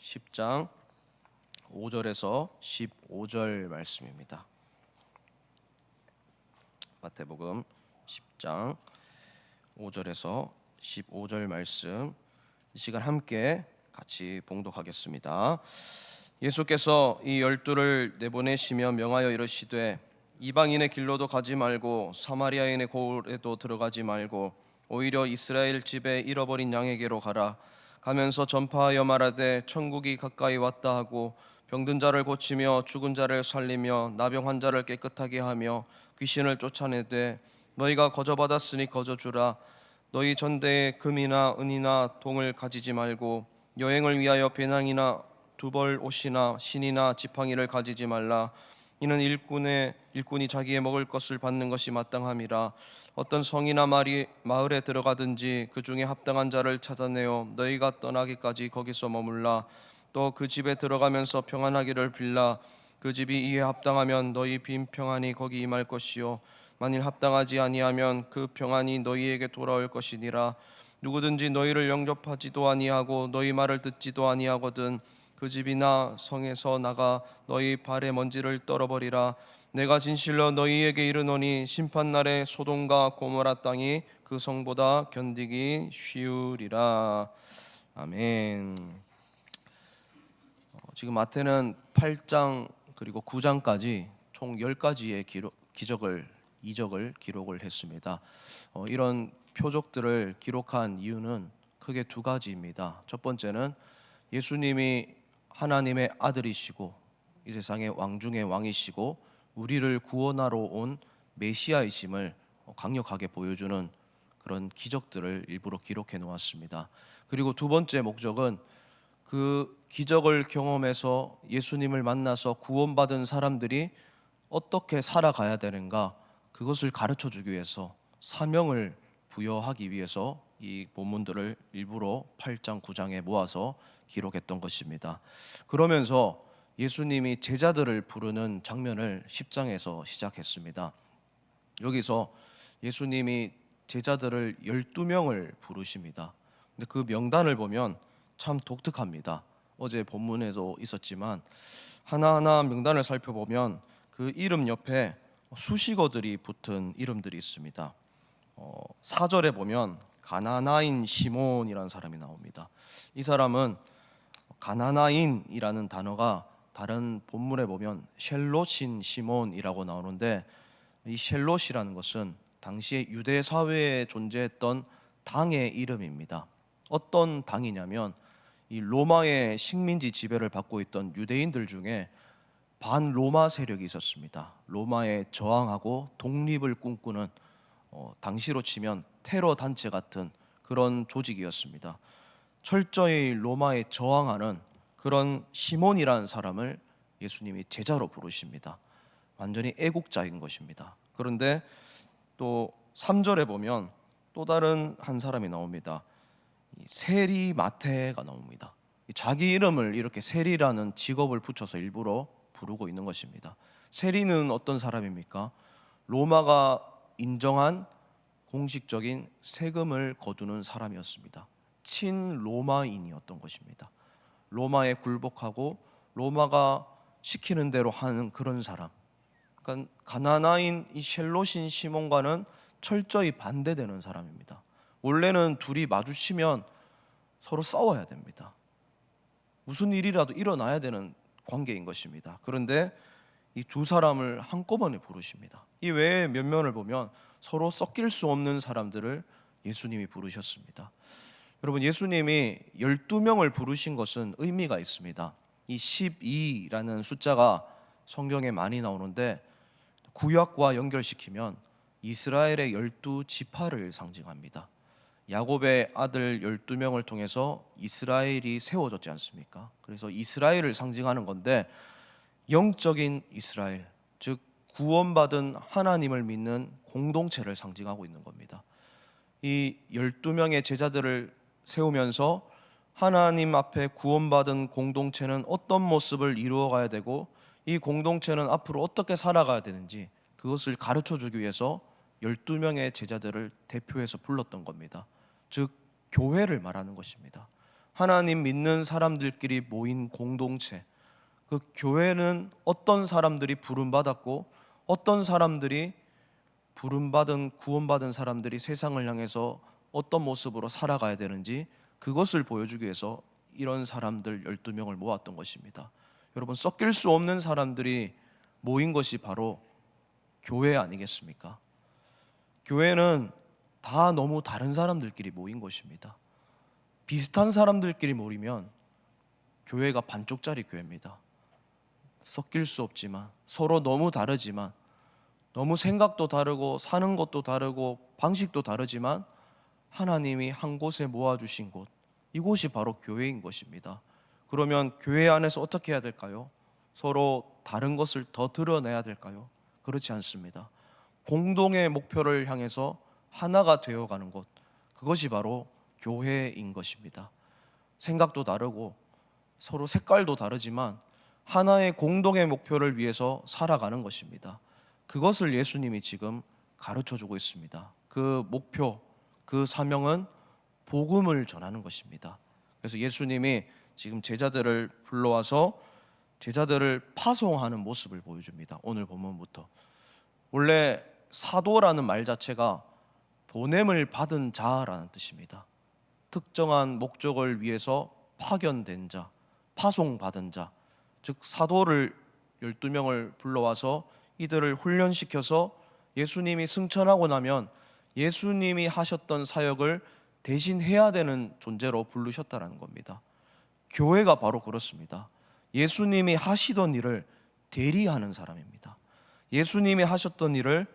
10장 5절에서 15절 말씀입니다. 마태복음 10장 5절에서 15절 말씀, 이 시간 함께 같이 봉독하겠습니다. 예수께서 이 12를 내보내시며 명하여 이르시되 이방인의 길로도 가지 말고 사마리아인의 고을에도 들어가지 말고 오히려 이스라엘 집에 잃어버린 양에게로 가라. 가면서 전파하여 말하되 천국이 가까이 왔다 하고 병든 자를 고치며 죽은 자를 살리며 나병 환자를 깨끗하게 하며 귀신을 쫓아내되 너희가 거저받았으니 거저주라. 너희 전대에 금이나 은이나 동을 가지지 말고 여행을 위하여 배낭이나 두벌 옷이나 신이나 지팡이를 가지지 말라. 이는 일꾼이 자기의 먹을 것을 받는 것이 마땅함이라. 어떤 성이나 마을에 들어가든지 그 중에 합당한 자를 찾아내어 너희가 떠나기까지 거기서 머물라. 또 그 집에 들어가면서 평안하기를 빌라. 그 집이 이에 합당하면 너희 빈 평안이 거기 임할 것이요 만일 합당하지 아니하면 그 평안이 너희에게 돌아올 것이니라. 누구든지 너희를 영접하지도 아니하고 너희 말을 듣지도 아니하거든 그 집이나 성에서 나가 너희 발의 먼지를 떨어버리라. 내가 진실로 너희에게 이르노니 심판날에 소돔과 고모라 땅이 그 성보다 견디기 쉬우리라. 아멘. 지금 마태는 8장 그리고 9장까지 총 10가지의 이적을 기록을 했습니다. 이런 표적들을 기록한 이유는 크게 두 가지입니다. 첫 번째는 예수님이 하나님의 아들이시고 이 세상의 왕 중의 왕이시고 우리를 구원하러 온 메시아이심을 강력하게 보여주는 그런 기적들을 일부러 기록해 놓았습니다. 그리고 두 번째 목적은 그 기적을 경험해서 예수님을 만나서 구원받은 사람들이 어떻게 살아가야 되는가, 그것을 가르쳐 주기 위해서, 사명을 부여하기 위해서 이 본문들을 일부러 8장 9장에 모아서 기록했던 것입니다. 그러면서 예수님이 제자들을 부르는 장면을 10장에서 시작했습니다. 여기서 예수님이 제자들을 12명을 부르십니다. 근데 그 명단을 보면 참 독특합니다. 어제 본문에도 있었지만 하나하나 명단을 살펴보면 그 이름 옆에 수식어들이 붙은 이름들이 있습니다. 4절에 보면 가나나인 시몬이라는 사람이 나옵니다. 이 사람은 가나나인이라는 단어가 다른 본문에 보면 셸롯인 시몬이라고 나오는데, 이 셸롯이라는 것은 당시에 유대 사회에 존재했던 당의 이름입니다. 어떤 당이냐면 이 로마의 식민지 지배를 받고 있던 유대인들 중에 반로마 세력이 있었습니다. 로마에 저항하고 독립을 꿈꾸는 당시로 치면 테러 단체 같은 그런 조직이었습니다. 철저히 로마에 저항하는 그런 시몬이라는 사람을 예수님이 제자로 부르십니다. 완전히 애국자인 것입니다. 그런데 또 3절에 보면 또 다른 한 사람이 나옵니다. 세리 마태가 나옵니다. 자기 이름을 이렇게 세리라는 직업을 붙여서 일부러 부르고 있는 것입니다. 세리는 어떤 사람입니까? 로마가 인정한 공식적인 세금을 거두는 사람이었습니다. 친로마인이었던 것입니다. 로마에 굴복하고 로마가 시키는 대로 하는 그런 사람. 그러니까 가나나인 이 셸롯인 시몬과는 철저히 반대되는 사람입니다. 원래는 둘이 마주치면 서로 싸워야 됩니다. 무슨 일이라도 일어나야 되는 관계인 것입니다. 그런데 이 두 사람을 한꺼번에 부르십니다. 이 외에 몇 면을 보면 서로 섞일 수 없는 사람들을 예수님이 부르셨습니다. 여러분, 예수님이 12명을 부르신 것은 의미가 있습니다. 이 12라는 숫자가 성경에 많이 나오는데 구약과 연결시키면 이스라엘의 12지파를 상징합니다. 야곱의 아들 12명을 통해서 이스라엘이 세워졌지 않습니까? 그래서 이스라엘을 상징하는 건데, 영적인 이스라엘, 즉 구원받은 하나님을 믿는 공동체를 상징하고 있는 겁니다. 이 12명의 제자들을 세우면서 하나님 앞에 구원받은 공동체는 어떤 모습을 이루어가야 되고 이 공동체는 앞으로 어떻게 살아가야 되는지, 그것을 가르쳐 주기 위해서 12명의 제자들을 대표해서 불렀던 겁니다. 즉 교회를 말하는 것입니다. 하나님 믿는 사람들끼리 모인 공동체, 그 교회는 어떤 사람들이 부름받았고 어떤 사람들이 부름받은 구원받은 사람들이 세상을 향해서 어떤 모습으로 살아가야 되는지 그것을 보여주기 위해서 이런 사람들 12명을 모았던 것입니다. 여러분, 섞일 수 없는 사람들이 모인 것이 바로 교회 아니겠습니까? 교회는 다 너무 다른 사람들끼리 모인 것입니다. 비슷한 사람들끼리 모이면 교회가 반쪽짜리 교회입니다. 섞일 수 없지만, 서로 너무 다르지만, 너무 생각도 다르고 사는 것도 다르고 방식도 다르지만 하나님이 한 곳에 모아주신 곳, 이곳이 바로 교회인 것입니다. 그러면 교회 안에서 어떻게 해야 될까요? 서로 다른 것을 더 드러내야 될까요? 그렇지 않습니다. 공동의 목표를 향해서 하나가 되어가는 것, 그것이 바로 교회인 것입니다. 생각도 다르고 서로 색깔도 다르지만 하나의 공동의 목표를 위해서 살아가는 것입니다. 그것을 예수님이 지금 가르쳐주고 있습니다. 그 목표, 그 사명은 복음을 전하는 것입니다. 그래서 예수님이 지금 제자들을 불러와서 제자들을 파송하는 모습을 보여줍니다. 오늘 본문부터. 원래 사도라는 말 자체가 보냄을 받은 자라는 뜻입니다. 특정한 목적을 위해서 파견된 자, 파송받은 자, 즉 사도를 12명을 불러와서 이들을 훈련시켜서 예수님이 승천하고 나면 예수님이 하셨던 사역을 대신 해야 되는 존재로 부르셨다는 겁니다. 교회가 바로 그렇습니다. 예수님이 하시던 일을 대리하는 사람입니다. 예수님이 하셨던 일을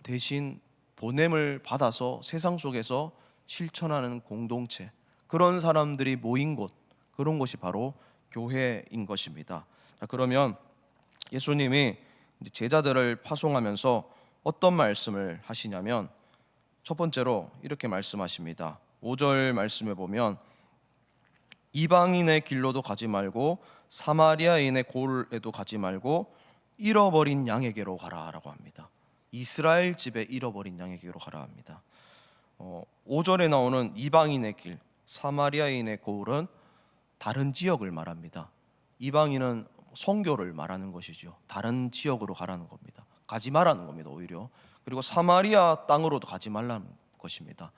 대신 보냄을 받아서 세상 속에서 실천하는 공동체, 그런 사람들이 모인 곳, 그런 곳이 바로 교회인 것입니다. 자, 그러면 예수님이 제자들을 파송하면서 어떤 말씀을 하시냐면 첫 번째로 이렇게 말씀하십니다. 5절 말씀에 보면 이방인의 길로도 가지 말고 사마리아인의 골에도 가지 말고 잃어버린 양에게로 가라라고 합니다. 이스라엘 집에 잃어버린 양에게로 가라 합니다. 5절에 나오는 이방인의 길, 사마리아인의 고을은 다른 지역을 말합니다. 이방인은 선교를 말하는 것이죠. 다른 지역으로 가라는 겁니다. 가지 말라는 겁니다. 오히려. 그리고 사마리아 땅으로도 가지 말라는 것입니다.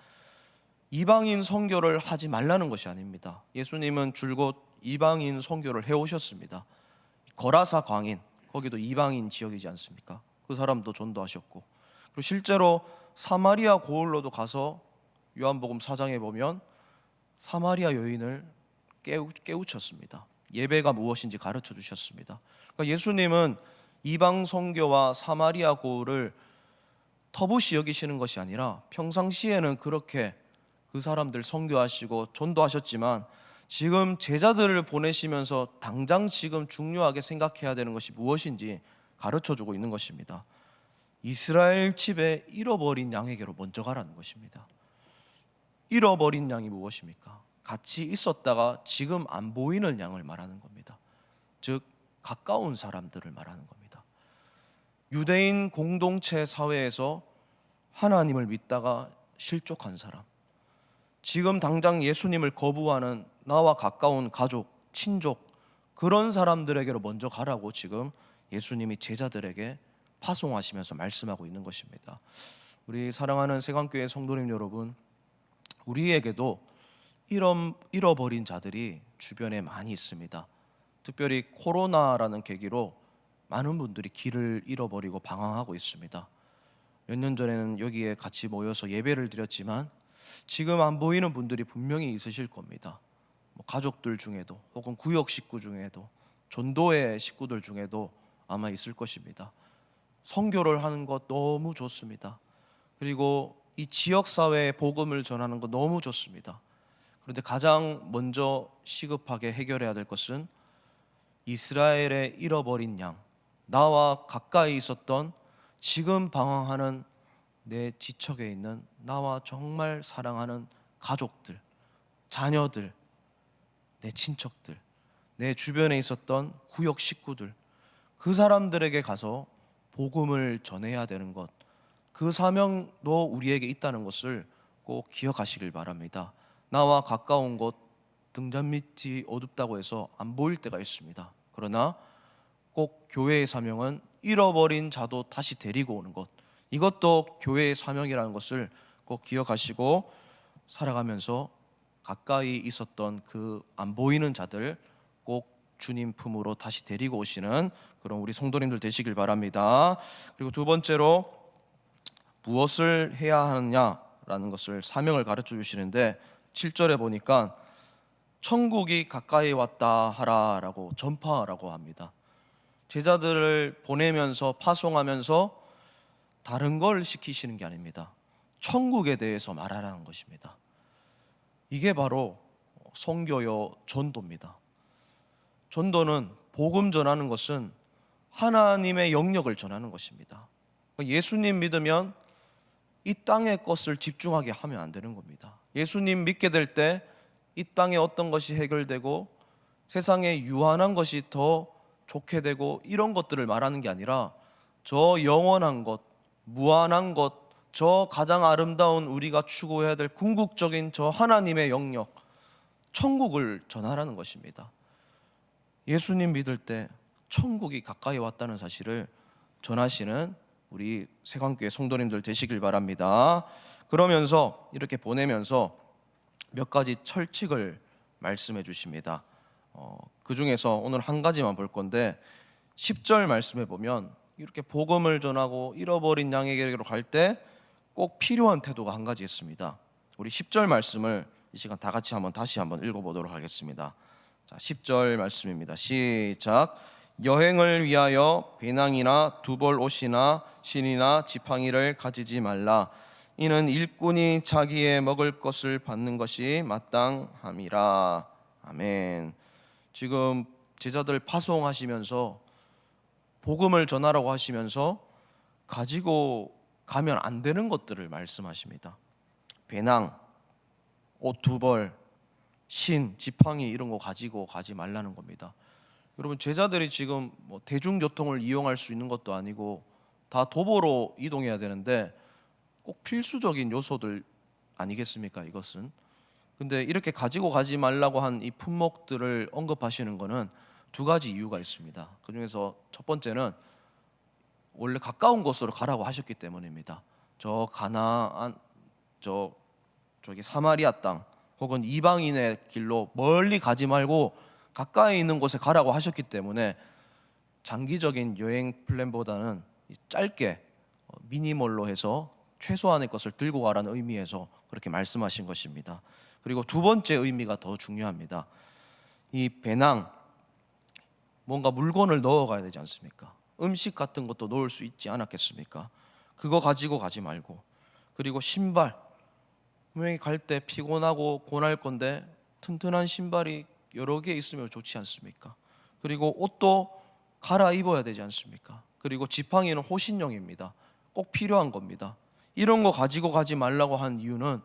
이방인 선교를 하지 말라는 것이 아닙니다. 예수님은 줄곧 이방인 선교를 해오셨습니다. 거라사 광인, 거기도 이방인 지역이지 않습니까? 그 사람도 전도하셨고, 그리고 실제로 사마리아 고을로도 가서 요한복음 4장에 보면 사마리아 여인을 깨우쳤습니다. 예배가 무엇인지 가르쳐 주셨습니다. 그러니까 예수님은 이방 선교와 사마리아 고을을 터부시 여기시는 것이 아니라 평상시에는 그렇게 그 사람들 선교하시고 전도하셨지만 지금 제자들을 보내시면서 당장 지금 중요하게 생각해야 되는 것이 무엇인지 가르쳐주고 있는 것입니다. 이스라엘 집에 잃어버린 양에게로 먼저 가라는 것입니다. 잃어버린 양이 무엇입니까? 같이 있었다가 지금 안 보이는 양을 말하는 겁니다. 즉 가까운 사람들을 말하는 겁니다. 유대인 공동체 사회에서 하나님을 믿다가 실족한 사람, 지금 당장 예수님을 거부하는 나와 가까운 가족, 친족, 그런 사람들에게로 먼저 가라고 지금 예수님이 제자들에게 파송하시면서 말씀하고 있는 것입니다. 우리 사랑하는 세관교회 성도님 여러분, 우리에게도 잃어버린 자들이 주변에 많이 있습니다. 특별히 코로나라는 계기로 많은 분들이 길을 잃어버리고 방황하고 있습니다. 몇 년 전에는 여기에 같이 모여서 예배를 드렸지만 지금 안 보이는 분들이 분명히 있으실 겁니다. 가족들 중에도 혹은 구역 식구 중에도 전도회 식구들 중에도 아마 있을 것입니다. 선교를 하는 것 너무 좋습니다. 그리고 이 지역사회에 복음을 전하는 것 너무 좋습니다. 그런데 가장 먼저 시급하게 해결해야 될 것은 이스라엘의 잃어버린 양, 나와 가까이 있었던 지금 방황하는 내 지척에 있는 나와 정말 사랑하는 가족들, 자녀들, 내 친척들, 내 주변에 있었던 구역 식구들, 그 사람들에게 가서 복음을 전해야 되는 것, 그 사명도 우리에게 있다는 것을 꼭 기억하시길 바랍니다. 나와 가까운 곳, 등잔 밑이 어둡다고 해서 안 보일 때가 있습니다. 그러나 꼭 교회의 사명은 잃어버린 자도 다시 데리고 오는 것, 이것도 교회의 사명이라는 것을 꼭 기억하시고 살아가면서 가까이 있었던 그 안 보이는 자들 꼭 주님 품으로 다시 데리고 오시는 그런 우리 성도님들 되시길 바랍니다. 그리고 두 번째로 무엇을 해야 하느냐라는 것을 사명을 가르쳐 주시는데 7절에 보니까 천국이 가까이 왔다 하라라고 전파하라고 합니다. 제자들을 보내면서 파송하면서 다른 걸 시키시는 게 아닙니다. 천국에 대해서 말하라는 것입니다. 이게 바로 선교요 전도입니다. 전도는 복음 전하는 것은 하나님의 영역을 전하는 것입니다. 예수님 믿으면 이 땅의 것을 집중하게 하면 안 되는 겁니다. 예수님 믿게 될 때 이 땅에 어떤 것이 해결되고 세상에 유한한 것이 더 좋게 되고 이런 것들을 말하는 게 아니라 저 영원한 것, 무한한 것, 저 가장 아름다운 우리가 추구해야 될 궁극적인 저 하나님의 영역, 천국을 전하라는 것입니다. 예수님 믿을 때 천국이 가까이 왔다는 사실을 전하시는 우리 세광교회 성도님들 되시길 바랍니다. 그러면서 이렇게 보내면서 몇 가지 철칙을 말씀해 주십니다. 그 중에서 오늘 한 가지만 볼 건데 10절 말씀해 보면 이렇게 복음을 전하고 잃어버린 양에게로 갈 때 꼭 필요한 태도가 한 가지 있습니다. 우리 10절 말씀을 이 시간 다 같이 다시 한번 읽어보도록 하겠습니다. 자, 10절 말씀입니다. 시작. 여행을 위하여 배낭이나 두벌 옷이나 신이나 지팡이를 가지지 말라. 이는 일꾼이 자기의 먹을 것을 받는 것이 마땅함이라. 아멘. 지금 제자들 파송하시면서 복음을 전하라고 하시면서 가지고 가면 안 되는 것들을 말씀하십니다. 배낭, 옷 두 벌, 신, 지팡이 이런 거 가지고 가지 말라는 겁니다. 여러분, 제자들이 지금 대중교통을 이용할 수 있는 것도 아니고 다 도보로 이동해야 되는데 꼭 필수적인 요소들 아니겠습니까? 이것은. 근데 이렇게 가지고 가지 말라고 한 이 품목들을 언급하시는 것은 두 가지 이유가 있습니다. 그 중에서 첫 번째는 원래 가까운 곳으로 가라고 하셨기 때문입니다. 저 가나안, 저기 사마리아 땅 혹은 이방인의 길로 멀리 가지 말고 가까이 있는 곳에 가라고 하셨기 때문에 장기적인 여행 플랜보다는 짧게 미니멀로 해서 최소한의 것을 들고 가라는 의미에서 그렇게 말씀하신 것입니다. 그리고 두 번째 의미가 더 중요합니다. 이 배낭, 뭔가 물건을 넣어가야 되지 않습니까? 음식 같은 것도 넣을 수 있지 않았겠습니까? 그거 가지고 가지 말고, 그리고 신발, 분명히 갈 때 피곤하고 고날 건데 튼튼한 신발이 여러 개 있으면 좋지 않습니까? 그리고 옷도 갈아입어야 되지 않습니까? 그리고 지팡이는 호신용입니다. 꼭 필요한 겁니다. 이런 거 가지고 가지 말라고 한 이유는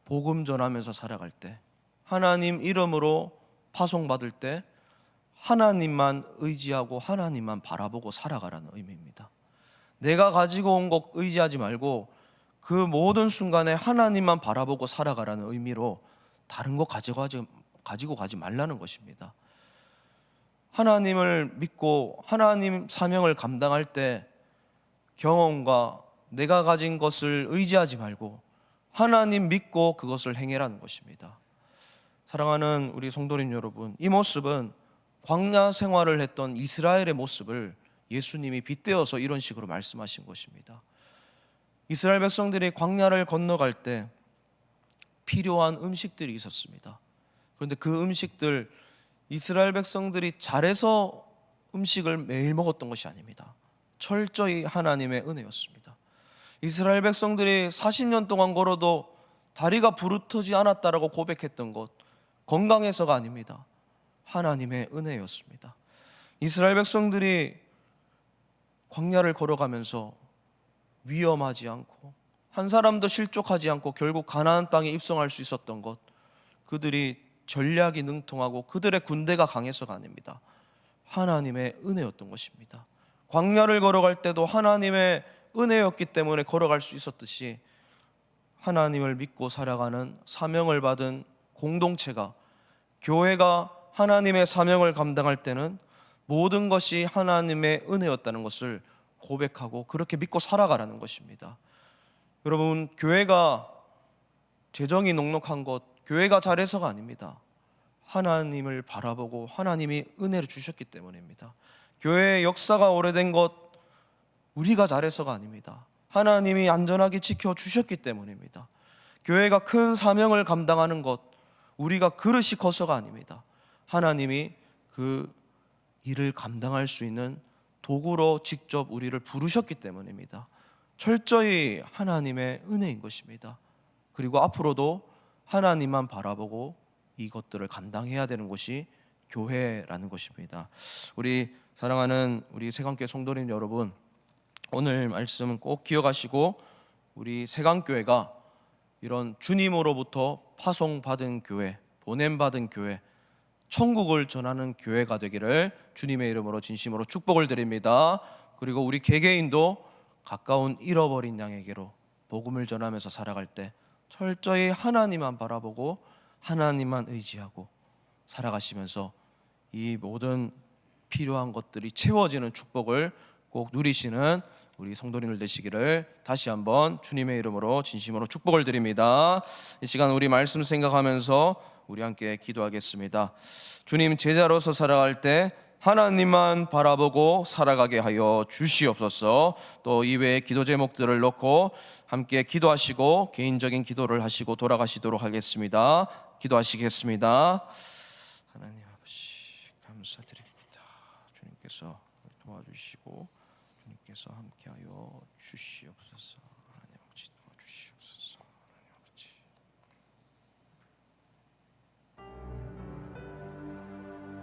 복음 전하면서 살아갈 때, 하나님 이름으로 파송받을 때 하나님만 의지하고 하나님만 바라보고 살아가라는 의미입니다. 내가 가지고 온 것 의지하지 말고 그 모든 순간에 하나님만 바라보고 살아가라는 의미로 다른 거 가지고 가지 말라는 것입니다. 하나님을 믿고 하나님 사명을 감당할 때 경험과 내가 가진 것을 의지하지 말고 하나님 믿고 그것을 행해라는 것입니다. 사랑하는 우리 성도님 여러분, 이 모습은 광야 생활을 했던 이스라엘의 모습을 예수님이 빗대어서 이런 식으로 말씀하신 것입니다. 이스라엘 백성들이 광야를 건너갈 때 필요한 음식들이 있었습니다. 그런데 그 음식들, 이스라엘 백성들이 잘해서 음식을 매일 먹었던 것이 아닙니다. 철저히 하나님의 은혜였습니다. 이스라엘 백성들이 40년 동안 걸어도 다리가 부르트지 않았다라고 고백했던 것, 건강해서가 아닙니다. 하나님의 은혜였습니다. 이스라엘 백성들이 광야를 걸어가면서 위험하지 않고 한 사람도 실족하지 않고 결국 가나안 땅에 입성할 수 있었던 것, 그들이 전략이 능통하고 그들의 군대가 강해서가 아닙니다. 하나님의 은혜였던 것입니다. 광야를 걸어갈 때도 하나님의 은혜였기 때문에 걸어갈 수 있었듯이 하나님을 믿고 살아가는 사명을 받은 공동체가, 교회가 하나님의 사명을 감당할 때는 모든 것이 하나님의 은혜였다는 것을 고백하고 그렇게 믿고 살아가라는 것입니다. 여러분, 교회가 재정이 넉넉한 것, 교회가 잘해서가 아닙니다. 하나님을 바라보고 하나님이 은혜를 주셨기 때문입니다. 교회의 역사가 오래된 것, 우리가 잘해서가 아닙니다. 하나님이 안전하게 지켜주셨기 때문입니다. 교회가 큰 사명을 감당하는 것, 우리가 그릇이 커서가 아닙니다. 하나님이 그 일을 감당할 수 있는 도구로 직접 우리를 부르셨기 때문입니다. 철저히 하나님의 은혜인 것입니다. 그리고 앞으로도 하나님만 바라보고 이것들을 감당해야 되는 것이 교회라는 것입니다. 우리 사랑하는 우리 세강교회 성도님 여러분, 오늘 말씀 꼭 기억하시고 우리 세강교회가 이런 주님으로부터 파송받은 교회, 보냄받은 교회, 천국을 전하는 교회가 되기를 주님의 이름으로 진심으로 축복을 드립니다. 그리고 우리 개개인도 가까운 잃어버린 양에게로 복음을 전하면서 살아갈 때 철저히 하나님만 바라보고 하나님만 의지하고 살아가시면서 이 모든 필요한 것들이 채워지는 축복을 꼭 누리시는 우리 성도님들 되시기를 다시 한번 주님의 이름으로 진심으로 축복을 드립니다. 이 시간 우리 말씀 생각하면서 우리 함께 기도하겠습니다. 주님, 제자로서 살아갈 때 하나님만 바라보고 살아가게 하여 주시옵소서. 또 이외의 기도 제목들을 놓고 함께 기도하시고 개인적인 기도를 하시고 돌아가시도록 하겠습니다. 기도하시겠습니다. 하나님 아버지, 감사드립니다. 주님께서 도와주시고 주님께서 함께하여 주시옵소서.